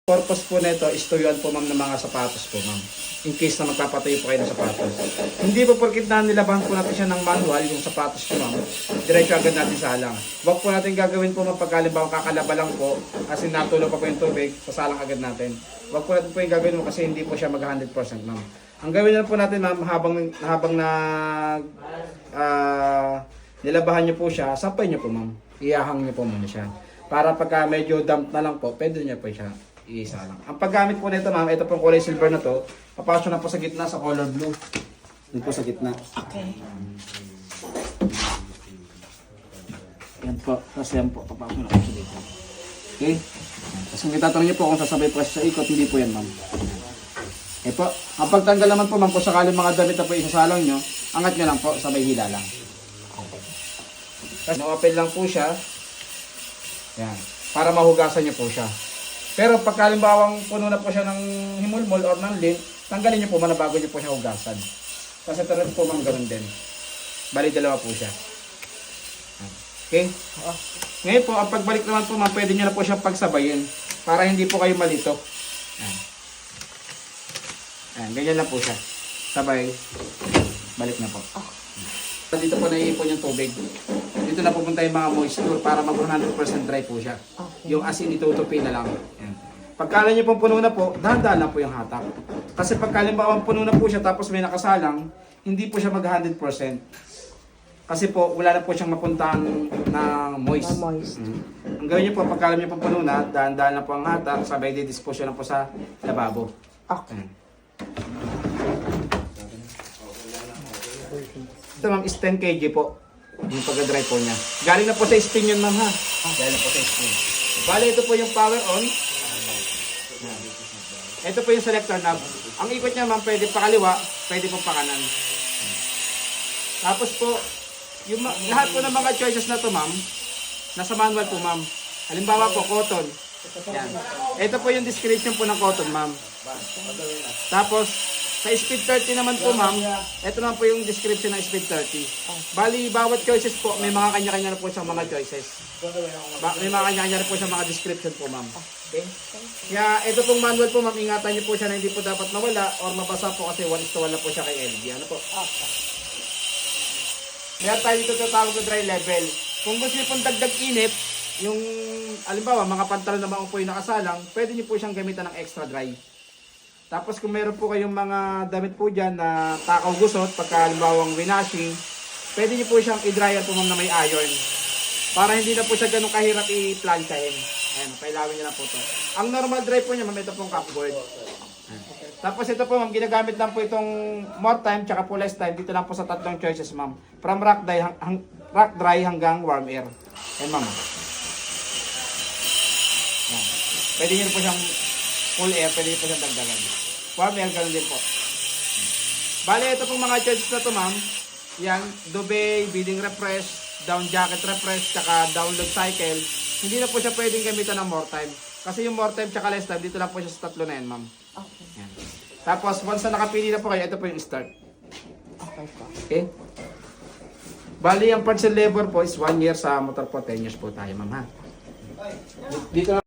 Purpose po nito is tuyuan po ma'am ng mga sapatos po ma'am. In case na magpapatuyo po kayo ng sapatos. Hindi po porkit na nilabahan po natin siya ng manual, yung sapatos po ma'am. Diretso agad natin salang. Huwag po natin gagawin po ma'am pagkalimbawa kakalaba lang po kasi natulo pa po yung tubig, sasalang agad natin. Huwag po natin po yung gagawin mo kasi hindi po siya mag 100% ma'am. Ang gawin na po natin ma'am habang nilabahan niyo po siya, sampay niyo po ma'am. Iahang niyo po muna siya. Para pagka medyo damp na lang po, pwede niyo po siya isa lang. Ang paggamit po nito ma'am, ito pong kulay silver na to, papasok na po sa gitna sa color blue. Dito po sa gitna. Okay. Yan po, tapos yan po, papasok na po sa dito. Okay? Tapos kung itatanong niyo po kung sasabay po sa ikot, hindi po yan ma'am. Okay po, ang pagtanggal naman po ma'am, kung sakaling mga damit na po isasalang nyo, angat nyo lang po, sabay hila lang. Tapos na-open lang po siya. Yan, para mahugasan nyo po siya. Pero pag kalimbawang puno na po siya ng himulmol or ng lint, tanggalin niyo po muna bago niyo po siya hugasan. Kasi ito rin po ma'am ganun din. Bali dalawa po siya. Okay? Ngayon po, ang pagbalik naman po ma'am, pwede niyo na po siya pagsabayin para hindi po kayo malito. Ayan, ganyan lang po siya. Sabay, balik na po. Dito po naiipon yung tubig. Dito na pupunta yung mga moisture para mag 100% dry po siya. Okay. Yung asin itutupi na lang. Ayan. Pagkala nyo pong puno na po, dahan-dahan lang po yung hatak. Kasi pagkalimbawang puno na po siya tapos may nakasalang, hindi po siya mag 100%. Kasi po, wala na po siyang mapuntahan na moist. Ang gawin nyo po, pagkala nyo pong puno na, dahan-dahan lang po ang hatak, sabay di-dispose lang po sa lababo. Okay. Ayan. Ito ma'am is 10 kg po. Yung pagka-dry po niya. Galing na po sa spin yun ma'am ha. Galing na po sa spin. Bale ito po yung power on. Ito po yung selector knob. Ang ikot niya ma'am pwede pa kaliwa, pwede po pa kanan. Tapos po, yung lahat po ng mga choices na to ma'am, nasa manual po ma'am. Halimbawa po cotton. Yan. Ito po yung description po ng cotton ma'am. Tapos sa speed 30 naman po ma'am, ito naman po yung description ng speed 30. Bali, bawat choices po, may mga kanya-kanya na po siyang mga choices. May mga kanya-kanya na po siyang mga description po ma'am. Okay? Kaya ito pong manual po ma'am, ingatan niyo po siya na hindi po dapat mawala or mabasa po kasi 1:1 na po siya kay LG. Ano po? Meron tayo dito tatawag na dry level. Kung gusto niyo pong dagdag init, yung alimbawa mga pantalon na maong po yung nakasalang, pwede niyo po siyang gamitan ng extra dry. Tapos kung meron po kayong mga damit po dyan na takaw gusot, pagka halimbawang winashing, pwede niyo po siyang i-dryer po ma'am na may iron. Para hindi na po siya ganun kahirap i-planchahin. Ayan, pailawin niyo lang po ito. Ang normal dry po niya ma'am, ito pong cupboard. Tapos ito po ma'am, ginagamit lang po itong more time tsaka po less time. Dito lang po sa tatlong choices ma'am. From rock dry hanggang warm air. Ayan ma'am. Ayan. Pwede niyo po siyang full air, pwede po siyang dagdagan. Warm air, ganun din po. Bale, ito pong mga choices na to ma'am. Yan, duvet, beading refresh, down jacket refresh, tsaka down load cycle. Hindi na po siya pwedeng gamitan ng more time. Kasi yung more time tsaka less time, dito lang po siya sa tatlo na yan ma'am. Okay. Yan. Tapos, once na nakapili na po kayo, ito po yung start. Okay po. Okay? Bali, ang parts and labor po is 1 year sa motor po, 10 years po tayo ma'am ha. Dito na